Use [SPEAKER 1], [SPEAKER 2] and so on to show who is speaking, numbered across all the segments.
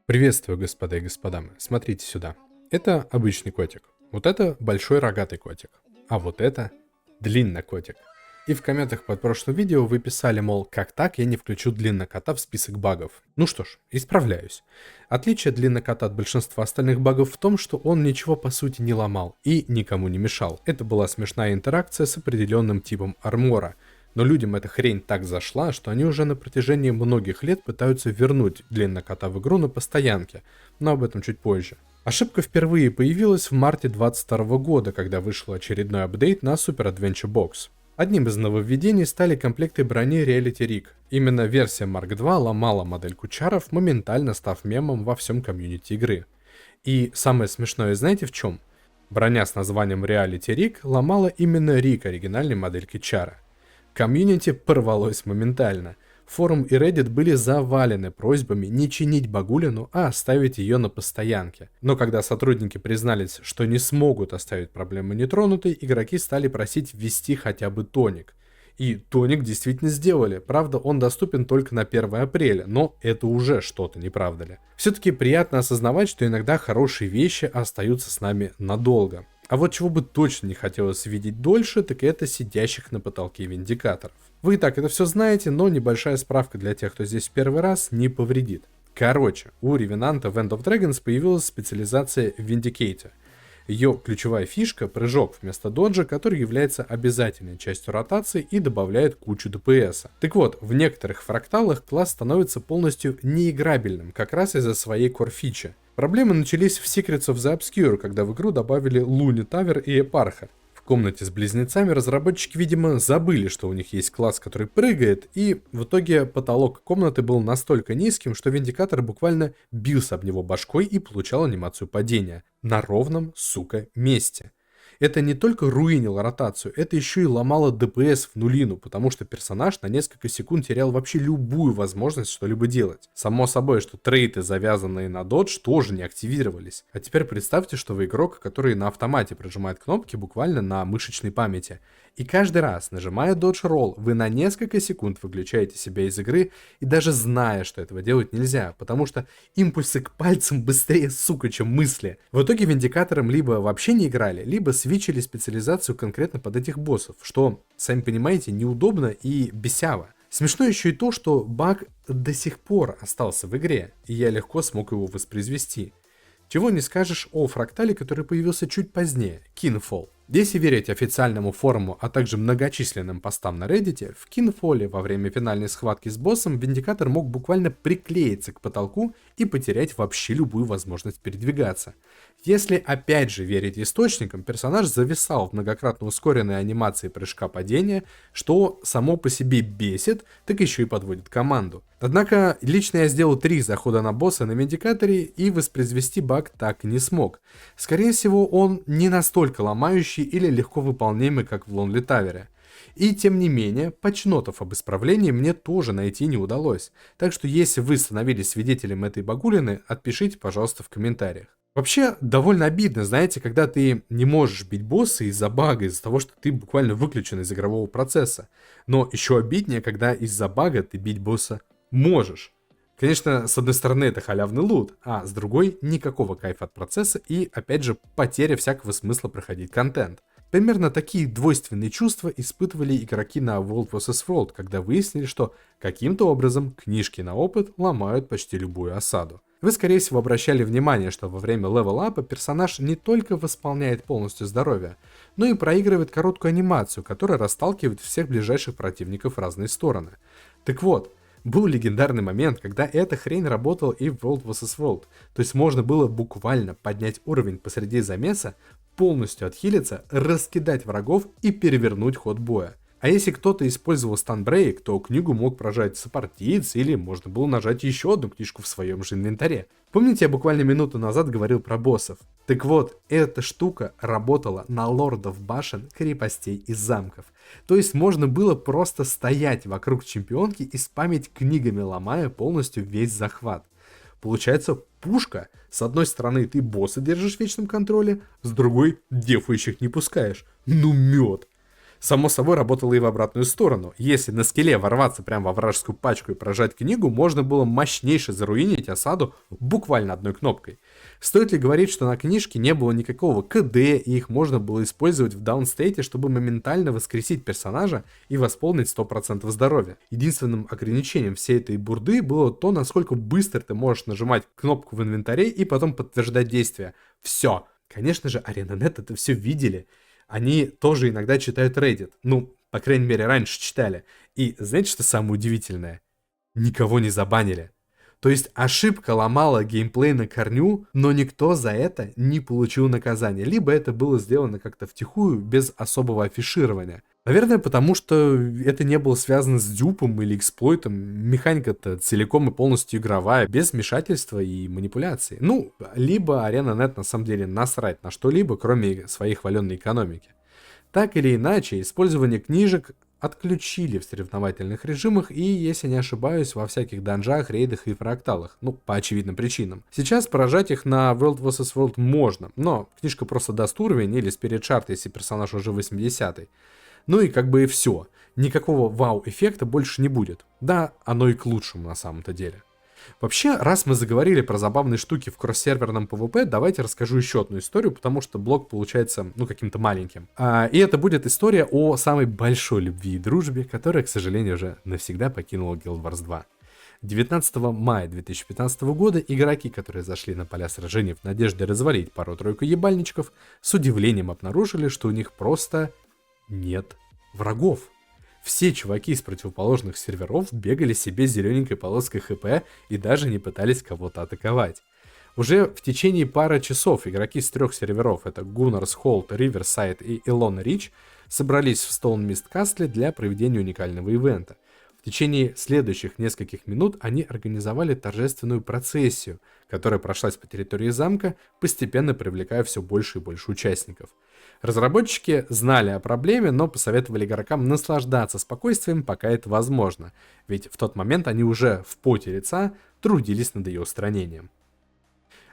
[SPEAKER 1] Приветствую, господа и господа. Смотрите сюда. Это обычный котик. Вот это большой рогатый котик. А вот это длиннокотик. И в комментах под прошлым видео вы писали, мол, как так я не включу длиннокота в список багов. Ну что ж, исправляюсь. Отличие длиннокота от большинства остальных багов в том, что он ничего по сути не ломал и никому не мешал. Это была смешная интеракция с определенным типом армора. Но людям эта хрень так зашла, что они уже на протяжении многих лет пытаются вернуть длиннокота в игру на постоянке, но об этом чуть позже. Ошибка впервые появилась в марте 2022 года, когда вышел очередной апдейт на Super Adventure Box. Одним из нововведений стали комплекты брони Reality Rig. Именно версия Mark II ломала модельку чаров, моментально став мемом во всем комьюнити игры. И самое смешное знаете в чем? Броня с названием Reality Rig ломала именно Рик оригинальной модельки чара. Комьюнити порвалось моментально. Форум и Reddit были завалены просьбами не чинить багулину, а оставить ее на постоянке. Но когда сотрудники признались, что не смогут оставить проблему нетронутой, игроки стали просить ввести хотя бы тоник. И тоник действительно сделали, правда он доступен только на 1 апреля, но это уже что-то, не правда ли? Все-таки приятно осознавать, что иногда хорошие вещи остаются с нами надолго. А вот чего бы точно не хотелось видеть дольше, так это сидящих на потолке виндикаторов. Вы и так это все знаете, но небольшая справка для тех, кто здесь в первый раз, не повредит. Короче, у Ревенанта в End of Dragons появилась специализация Vindicator. Ее ключевая фишка — прыжок вместо доджа, который является обязательной частью ротации и добавляет кучу ДПС. Так вот, в некоторых фракталах класс становится полностью неиграбельным, как раз из-за своей core-фичи. Проблемы начались в Secrets of the Obscure, когда в игру добавили Луни Тавер и Эпарха. В комнате с близнецами разработчики, видимо, забыли, что у них есть класс, который прыгает, и в итоге потолок комнаты был настолько низким, что Виндикатор буквально бился об него башкой и получал анимацию падения. На ровном, сука, месте. Это не только руинило ротацию, это еще и ломало ДПС в нулину, потому что персонаж на несколько секунд терял вообще любую возможность что-либо делать. Само собой, что трейты, завязанные на додж, тоже не активировались. А теперь представьте, что вы игрок, который на автомате прожимает кнопки буквально на мышечной памяти. И каждый раз, нажимая Dodge Roll, вы на несколько секунд выключаете себя из игры, и даже зная, что этого делать нельзя, потому что импульсы к пальцам быстрее, сука, чем мысли. В итоге Виндикатором либо вообще не играли, либо свитчили специализацию конкретно под этих боссов, что, сами понимаете, неудобно и бесяво. Смешно еще и то, что баг до сих пор остался в игре, и я легко смог его воспроизвести. Чего не скажешь о фрактале, который появился чуть позднее, Kinfall. Если верить официальному форуму, а также многочисленным постам на Reddit, в Kinfall во время финальной схватки с боссом Виндикатор мог буквально приклеиться к потолку и потерять вообще любую возможность передвигаться. Если опять же верить источникам, персонаж зависал в многократно ускоренной анимации прыжка падения, что само по себе бесит, так еще и подводит команду. Однако лично я сделал 3 захода на босса на Виндикаторе и воспроизвести баг так и не смог. Скорее всего, он не настолько ломающий или легко выполнимый, как в Lonely Tower. И тем не менее, патчнотов об исправлении мне тоже найти не удалось. Так что если вы становились свидетелем этой багулины, отпишите, пожалуйста, в комментариях. Вообще, довольно обидно, знаете, когда ты не можешь бить босса из-за бага, из-за того, что ты буквально выключен из игрового процесса. Но еще обиднее, когда из-за бага ты бить босса можешь. Конечно, с одной стороны это халявный лут, а с другой никакого кайфа от процесса и, опять же, потеря всякого смысла проходить контент. Примерно такие двойственные чувства испытывали игроки на World vs. World, когда выяснили, что каким-то образом книжки на опыт ломают почти любую осаду. Вы, скорее всего, обращали внимание, что во время левел-апа персонаж не только восполняет полностью здоровье, но и проигрывает короткую анимацию, которая расталкивает всех ближайших противников в разные стороны. Так вот, был легендарный момент, когда эта хрень работала и в World vs. World, то есть можно было буквально поднять уровень посреди замеса, полностью отхилиться, раскидать врагов и перевернуть ход боя. А если кто-то использовал станбрейк, то книгу мог прожать сопартиец или можно было нажать еще одну книжку в своем же инвентаре. Помните, я буквально минуту назад говорил про боссов? Так вот, эта штука работала на лордов башен, крепостей и замков. То есть можно было просто стоять вокруг чемпионки и спамить книгами, ломая полностью весь захват. Получается, пушка, с одной стороны ты босса держишь в вечном контроле, с другой дефающих не пускаешь. Ну мед! Само собой, работало и в обратную сторону. Если на скилле ворваться прямо во вражескую пачку и прожать книгу, можно было мощнейше заруинить осаду буквально одной кнопкой. Стоит ли говорить, что на книжке не было никакого КД, и их можно было использовать в даунстейте, чтобы моментально воскресить персонажа и восполнить 100% здоровья. Единственным ограничением всей этой бурды было то, насколько быстро ты можешь нажимать кнопку в инвентаре и потом подтверждать действия. Все. Конечно же, ArenaNet это все видели. Они тоже иногда читают Reddit. Ну, по крайней мере, раньше читали. И знаете, что самое удивительное? Никого не забанили. То есть ошибка ломала геймплей на корню, но никто за это не получил наказание. Либо это было сделано как-то втихую, без особого афиширования. Наверное, потому что это не было связано с дюпом или эксплойтом. Механика-то целиком и полностью игровая, без вмешательства и манипуляций. Ну, либо ArenaNet на самом деле насрать на что-либо, кроме своей хваленной экономики. Так или иначе, использование книжек отключили в соревновательных режимах и, если не ошибаюсь, во всяких данжах, рейдах и фракталах. Ну, по очевидным причинам. Сейчас поражать их на World vs. World можно, но книжка просто даст уровень или спирит шарт, если персонаж уже 80-й. Ну и как бы и все. Никакого вау-эффекта больше не будет. Да, оно и к лучшему на самом-то деле. Вообще, раз мы заговорили про забавные штуки в кросс-серверном PvP, давайте расскажу еще одну историю, потому что блог получается, ну, каким-то маленьким. И это будет история о самой большой любви и дружбе, которая, к сожалению, уже навсегда покинула Guild Wars 2. 19 мая 2015 года игроки, которые зашли на поля сражений в надежде развалить пару-тройку ебальничков, с удивлением обнаружили, что у них просто нет врагов. Все чуваки из противоположных серверов бегали себе зелененькой полоской хп и даже не пытались кого-то атаковать. Уже в течение пары часов игроки с 3 серверов, это Gunnars, Holt, Riverside и Ilona Reach, собрались в Stone Mist Castle для проведения уникального ивента. В течение следующих нескольких минут они организовали торжественную процессию, которая прошлась по территории замка, постепенно привлекая все больше и больше участников. Разработчики знали о проблеме, но посоветовали игрокам наслаждаться спокойствием, пока это возможно, ведь в тот момент они уже в поте лица трудились над ее устранением.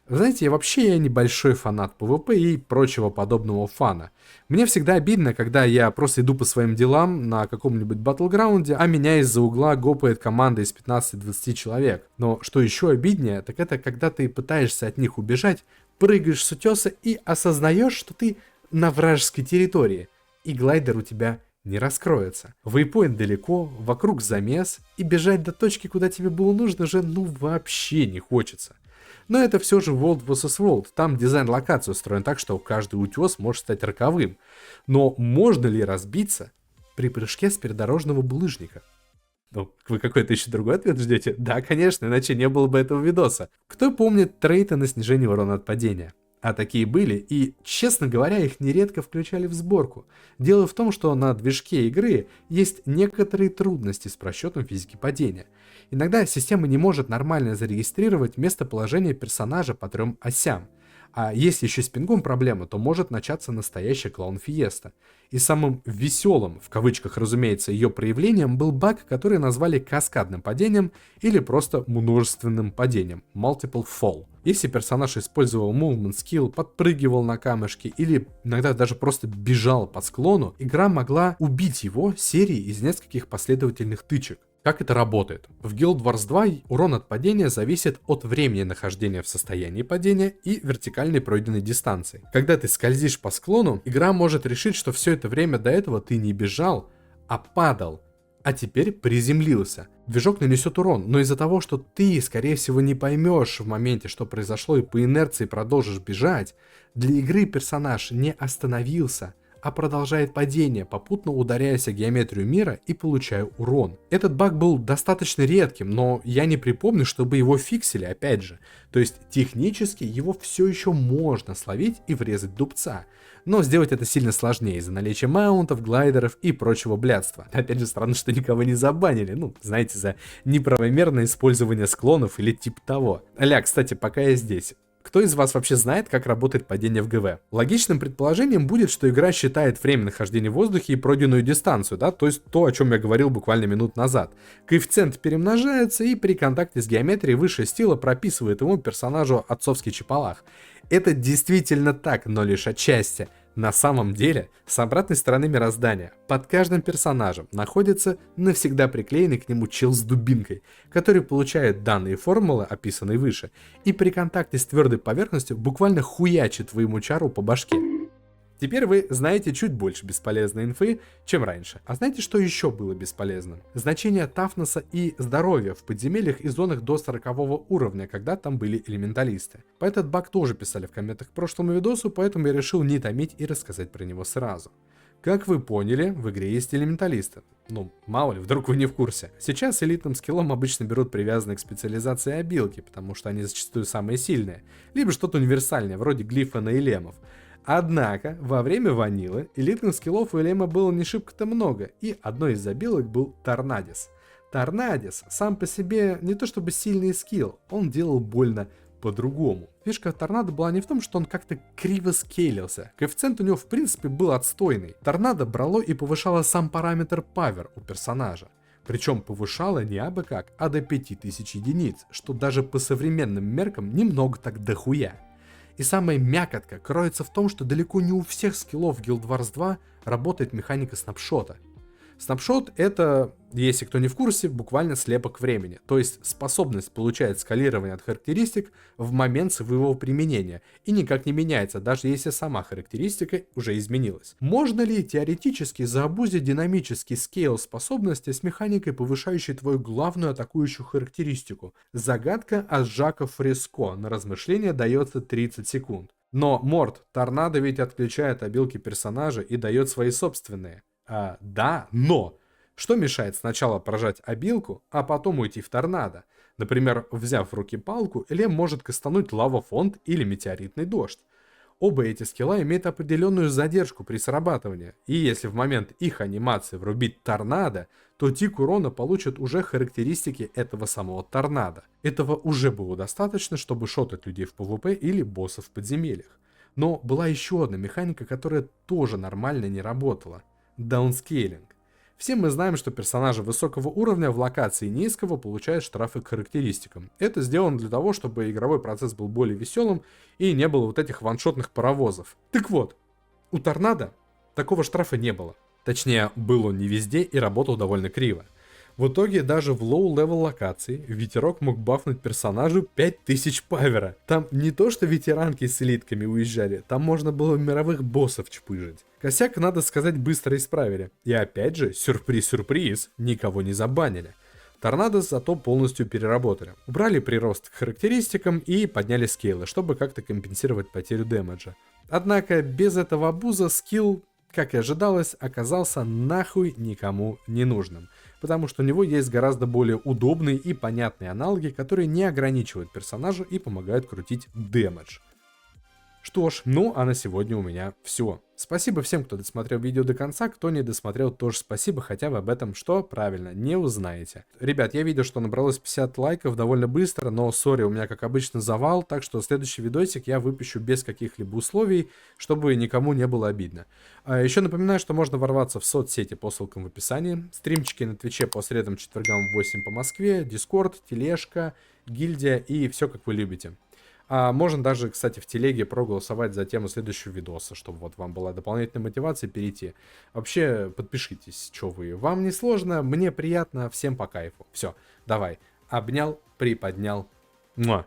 [SPEAKER 1] Вы знаете, я небольшой фанат PvP и прочего подобного фана. Мне всегда обидно, когда я просто иду по своим делам на каком-нибудь батлграунде, а меня из-за угла гопает команда из 15-20 человек. Но что еще обиднее, так это когда ты пытаешься от них убежать, прыгаешь с утеса и осознаешь, что ты на вражеской территории, и глайдер у тебя не раскроется. Вейпоинт далеко, вокруг замес, и бежать до точки, куда тебе было нужно, уже вообще не хочется. Но это все же World vs. World, там дизайн локации устроен так, что каждый утес может стать роковым. Но можно ли разбиться при прыжке с придорожного булыжника? Ну, вы какой-то еще другой ответ ждете? Да, конечно, иначе не было бы этого видоса. Кто помнит трейты на снижение урона от падения? А такие были, и, честно говоря, их нередко включали в сборку. Дело в том, что на движке игры есть некоторые трудности с просчетом физики падения. Иногда система не может нормально зарегистрировать местоположение персонажа по 3 осям. А если еще с пингом проблема, то может начаться настоящая клоун-фиеста. И самым веселым, в кавычках, разумеется, ее проявлением был баг, который назвали каскадным падением или просто множественным падением, multiple fall. Если персонаж использовал movement skill, подпрыгивал на камешки или иногда даже просто бежал по склону, игра могла убить его серией из нескольких последовательных тычек. Как это работает? В Guild Wars 2 урон от падения зависит от времени нахождения в состоянии падения и вертикальной пройденной дистанции. Когда ты скользишь по склону, игра может решить, что все это время до этого ты не бежал, а падал, а теперь приземлился. Движок нанесет урон, но из-за того, что ты, скорее всего, не поймешь в моменте, что произошло, и по инерции продолжишь бежать, для игры персонаж не остановился, а продолжает падение, попутно ударяясь о геометрию мира и получая урон. Этот баг был достаточно редким, но я не припомню, чтобы его фиксили, опять же. То есть технически его все еще можно словить и врезать дубца. Но сделать это сильно сложнее из-за наличия маунтов, глайдеров и прочего блядства. Опять же, странно, что никого не забанили. Ну, знаете, за неправомерное использование склонов или типа того. Кстати, пока я здесь. Кто из вас вообще знает, как работает падение в ГВ? Логичным предположением будет, что игра считает время нахождения в воздухе и пройденную дистанцию, да, то есть то, о чем я говорил буквально минут назад. Коэффициент перемножается и при контакте с геометрией высшая сила прописывает ему персонажу отцовский чапалах. Это действительно так, но лишь отчасти. На самом деле, с обратной стороны мироздания, под каждым персонажем находится навсегда приклеенный к нему чел с дубинкой, который получает данные формулы, описанные выше, и при контакте с твердой поверхностью буквально хуячит твоему чару по башке. Теперь вы знаете чуть больше бесполезной инфы, чем раньше. А знаете, что еще было бесполезным? Значение тафнеса и здоровья в подземельях и зонах до 40 уровня, когда там были элементалисты. По этот баг тоже писали в комментах к прошлому видосу, поэтому я решил не томить и рассказать про него сразу. Как вы поняли, в игре есть элементалисты. Ну, мало ли, вдруг вы не в курсе. Сейчас элитным скиллом обычно берут привязанные к специализации обилки, потому что они зачастую самые сильные. Либо что-то универсальное, вроде глифа на элемов. Однако, во время ванилы элитных скиллов у Элема было не шибко-то много, и одной из забилок был Торнадис. Торнадис сам по себе не то чтобы сильный скилл, он делал больно по-другому. Фишка Торнадо была не в том, что он как-то криво скейлился. Коэффициент у него в принципе был отстойный. Торнадо брало и повышало сам параметр Power у персонажа. Причем повышало не абы как, а до 5000 единиц, что даже по современным меркам немного так дохуя. И самая мякотка кроется в том, что далеко не у всех скиллов Guild Wars 2 работает механика снапшота. Снапшот — это, если кто не в курсе, буквально слепок времени, то есть способность получать скалирование от характеристик в момент своего применения и никак не меняется, даже если сама характеристика уже изменилась. Можно ли теоретически заабузить динамический скейл способности с механикой, повышающей твою главную атакующую характеристику? Загадка от Жака Фреско, на размышление дается 30 секунд. Но Морд, Торнадо ведь отключает обилки персонажа и дает свои собственные. Да, но что мешает сначала прожать обилку, а потом уйти в торнадо? Например, взяв в руки палку, Элем может кастануть лава-фонд или метеоритный дождь. Оба эти скилла имеют определенную задержку при срабатывании, и если в момент их анимации врубить торнадо, то тик урона получит уже характеристики этого самого торнадо. Этого уже было достаточно, чтобы шотать людей в PvP или боссов в подземельях. Но была еще одна механика, которая тоже нормально не работала. Даунскейлинг. Все мы знаем, что персонажи высокого уровня в локации низкого получают штрафы к характеристикам. Это сделано для того, чтобы игровой процесс был более веселым и не было вот этих ваншотных паровозов. Так вот, у Торнадо такого штрафа не было. Точнее, был он не везде и работал довольно криво. В итоге даже в лоу-левел локации ветерок мог бафнуть персонажу 5000 павера. Там не то что ветеранки с элитками уезжали, там можно было мировых боссов чпыжить. Косяк, надо сказать, быстро исправили. И опять же, сюрприз-сюрприз, никого не забанили. Торнадо зато полностью переработали. Убрали прирост к характеристикам и подняли скейлы, чтобы как-то компенсировать потерю дэмэджа. Однако без этого абуза скилл, как и ожидалось, оказался нахуй никому не нужным. Потому что у него есть гораздо более удобные и понятные аналоги, которые не ограничивают персонажа и помогают крутить дэмэдж. Что ж, ну а на сегодня у меня все. Спасибо всем, кто досмотрел видео до конца, кто не досмотрел, тоже спасибо, хотя вы об этом что? Правильно, не узнаете. Ребят, я видел, что набралось 50 лайков довольно быстро, но сори, у меня как обычно завал, так что следующий видосик я выпущу без каких-либо условий, чтобы никому не было обидно. Еще напоминаю, что можно ворваться в соцсети по ссылкам в описании, стримчики на Твиче по средам, четвергам в 8 по Москве, Дискорд, тележка, гильдия и все как вы любите. Можно даже, кстати, в телеге проголосовать за тему следующего видоса, чтобы вот вам была дополнительная мотивация перейти. Вообще, подпишитесь, что вы. Вам не сложно, мне приятно, всем по кайфу. Все, давай. Обнял, приподнял. Муа.